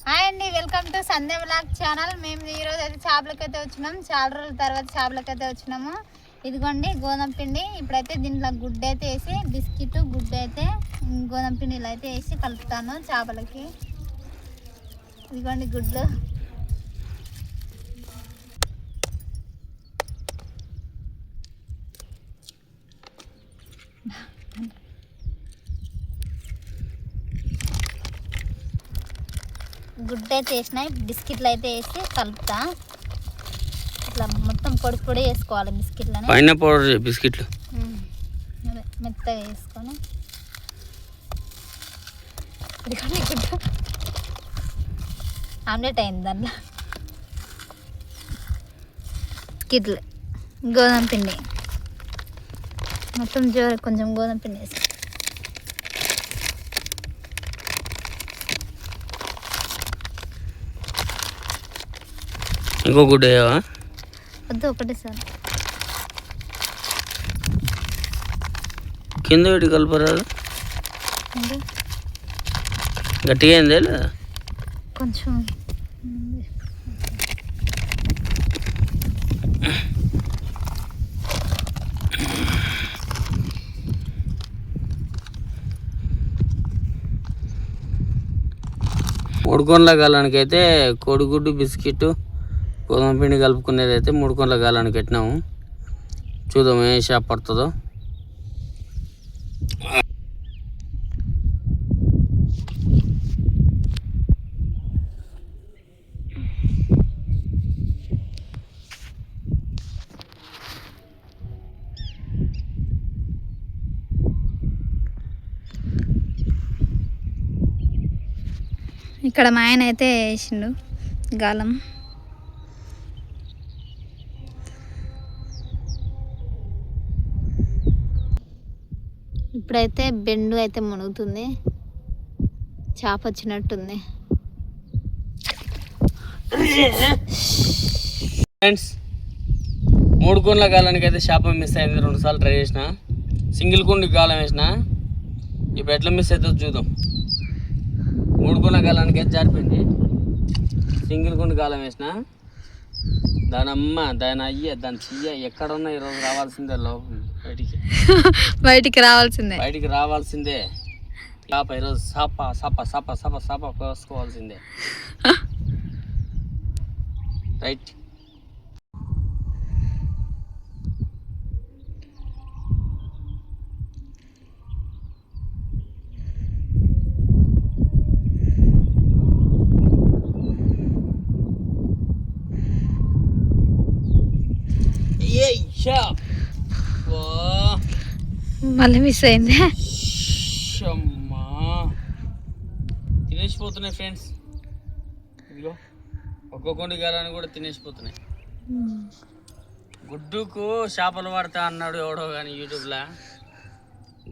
Hi అండి, welcome to Sandhya blog channel. మేము ఈరోజు అయితే చేపలకైతే వచ్చినాము. చాలా రోజుల తర్వాత చేపలకైతే వచ్చినాము. ఇదిగోండి గోధుమ పిండి. ఇప్పుడైతే దీంట్లో గుడ్డ అయితే వేసి బిస్కెట్ గుడ్డ అయితే గోధుమ పిండిలో అయితే వేసి కలుపుతాను చేపలకి. ఇదిగోండి గుడ్లు. గుడ్డ అయితే వేసినాయి, బిస్కెట్లు అయితే వేసి కలుపుతా. ఇట్లా మొత్తం పొడి పొడి వేసుకోవాలి బిస్కెట్లని. పైన పౌడర్ బిస్కెట్లు అదే మెత్తగా వేసుకొని ఇదిగోండి గుడ్డ ఆమ్లెట్ అయింది. దాంట్లో బిస్కెట్లు గోధుమ పిండి మొత్తం జోరు కొంచెం గోధుమ పిండి వేసి ఇంకో గుడ్డ వేయవా? వద్దు, ఒకటే సార్. కింద పెట్టి కలపరాదు. గట్టిగా అయిందే లేదా? కొంచెం మూడుకొండల గాలానికి అయితే కోడిగుడ్డు బిస్కెట్ గోధుమ పిండి కలుపుకునేది అయితే మూడుకొండల గాలానికి పెట్టినాము. చూద్దాం ఏ షాప్ పడుతుందో. ఇక్కడ మా ఆయన అయితే వేసిండు గాలం. ఇప్పుడైతే బెండు అయితే మునుగుతుంది, చేప వచ్చినట్టుంది. ఫ్రెండ్స్, మూడుకొండల గాలానికి అయితే చేప మిస్ అయింది. 2 సార్లు ట్రై చేసిన. సింగిల్ కుండి గాలం వేసిన. ఇప్పుడు ఎట్లా మిస్ అవుతుందో చూద్దాం. మూడుకొండల గాలానికి అయితే జారిపోయింది. సింగిల్ కుండి గాలం వేసిన. దాని అమ్మ, దాని అయ్య, దాని చెయ్య ఎక్కడున్నా ఈరోజు రావాల్సిందే. బయటికి రావాల్సిందే, బయటికి రావాల్సిందే. చేప ఈరోజు సప సప సప సప సప కోసుకోవాల్సిందే. రైట్. మళ్ళీ మిస్ అయింది. తినేసిపోతున్నాయి ఫ్రెండ్స్. ఇదిగో ఒక్కొక్కటి గాలని కూడా తినేసిపోతున్నాయి. గుడ్డుకు చేపలు వాడతా అన్నాడు ఎవడో కానీ యూట్యూబ్లో.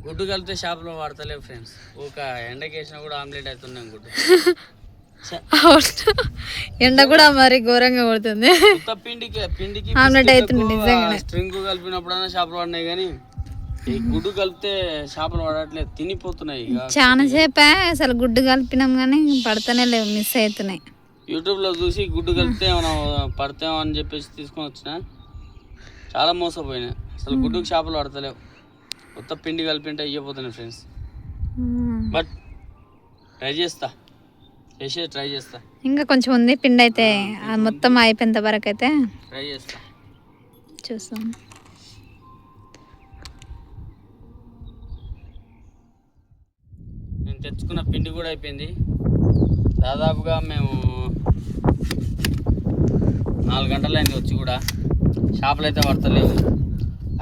గుడ్డు కలిపితే చేపలు వాడతలేవు ఫ్రెండ్స్. ఒక ఎండకేసినా కూడా ఆమ్లెట్ అవుతున్నాయి గుడ్డు. ఎండ కూడా మరి ఘోరంగా పడుతుంది. పిండికి ఆమ్లెట్ అవుతుంది నిజంగా. స్ట్రింగ్ కలిపినప్పుడైనా చేపలు పడినాయి కానీ ఈ గుడ్డు కలిపితే చేపలు పడట్లేదు, తినిపోతున్నాయి. చాలా సేపే అసలు గుడ్డు కలిపినాం కానీ పడతానే లేవు, మిస్ అవుతున్నాయి. యూట్యూబ్లో చూసి గుడ్డు కలిపితే ఏమైనా పడతామో అని చెప్పేసి తీసుకొని వచ్చిన. చాలా మోసపోయినా. అసలు గుడ్డుకు చేపలు పడతలేవు. కొత్త పిండి కలిపింటే అయ్యిపోతున్నాయి ఫ్రెండ్స్. బట్ ట్రై చేస్తా, ట్రై చేస్తా. ఇంకా కొంచెం ఉంది పిండి అయితే, మొత్తం అయిపోయేంత వరకు అయితే ట్రై చేస్తా. చూస్తాం. నేను తెచ్చుకున్న పిండి కూడా అయిపోయింది. దాదాపుగా మేము 4 గంటలైంది వచ్చి కూడా. చేపలు అయితే పడతలేవు.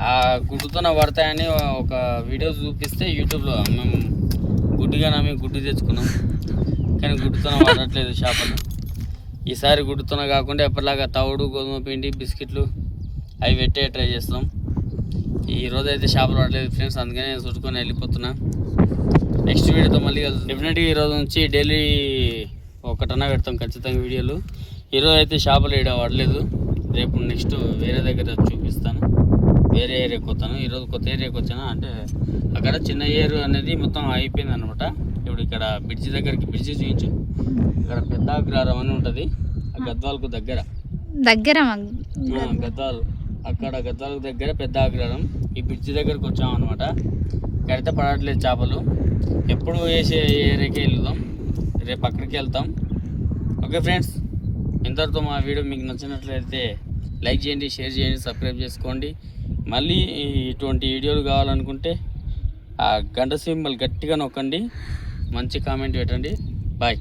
ఆ గుడ్డుతోనే పడతాయని ఒక వీడియో చూపిస్తే యూట్యూబ్లో మేము గుడ్డుగా నమ్మి గుడ్డు తెచ్చుకున్నాం. కానీ గుడ్డుతోనే పడట్లేదు చేపలు. ఈసారి గుడ్డుతోనే కాకుండా ఎప్పటిలాగా తవుడు, గోధుమ పిండి, బిస్కెట్లు అవి పెట్టే ట్రై చేస్తాం. ఈరోజు అయితే చేపలు పడలేదు ఫ్రెండ్స్, అందుకనే నేను చుట్టుకొని వెళ్ళిపోతున్నా. నెక్స్ట్ వీడియోతో మళ్ళీ కలుద్దాం. డెఫినెట్గా ఈరోజు నుంచి డైలీ ఒకటన్నా పెడతాం ఖచ్చితంగా వీడియోలు. ఈరోజు అయితే చేపలు వేయడం పడలేదు. రేపు నెక్స్ట్ వేరే దగ్గర చూపిస్తాను. వేరే ఏరియాకి వస్తాను. ఈరోజు కొత్త ఏరియాకి వచ్చాను. అంటే అక్కడ చిన్న ఏరు అనేది మొత్తం అయిపోయింది అనమాట. చూడు ఇక్కడ బ్రిడ్జి దగ్గరికి, బ్రిడ్జి చూపించు. ఇక్కడ పెద్ద అగ్రహారం అని ఉంటుంది, గద్వాలకు దగ్గర గద్వాలు, అక్కడ గద్వాలకు దగ్గర పెద్ద అగ్రహారం. ఈ బ్రిడ్జి దగ్గరికి వచ్చామన్నమాట. ఇక్కడైతే పడట్లేదు చేపలు. ఎప్పుడు వేసే ఏరియాకి వెళ్దాం, రేపు అక్కడికి వెళ్తాం. ఓకే ఫ్రెండ్స్, ఇంతటితో మా వీడియో మీకు నచ్చినట్లయితే లైక్ చేయండి, షేర్ చేయండి, సబ్స్క్రైబ్ చేసుకోండి. మళ్ళీ ఇటువంటి వీడియోలు కావాలనుకుంటే ఆ గంట సింబల్ గట్టిగా నొక్కండి, మంచి కామెంట్ పెట్టండి. బాయ్.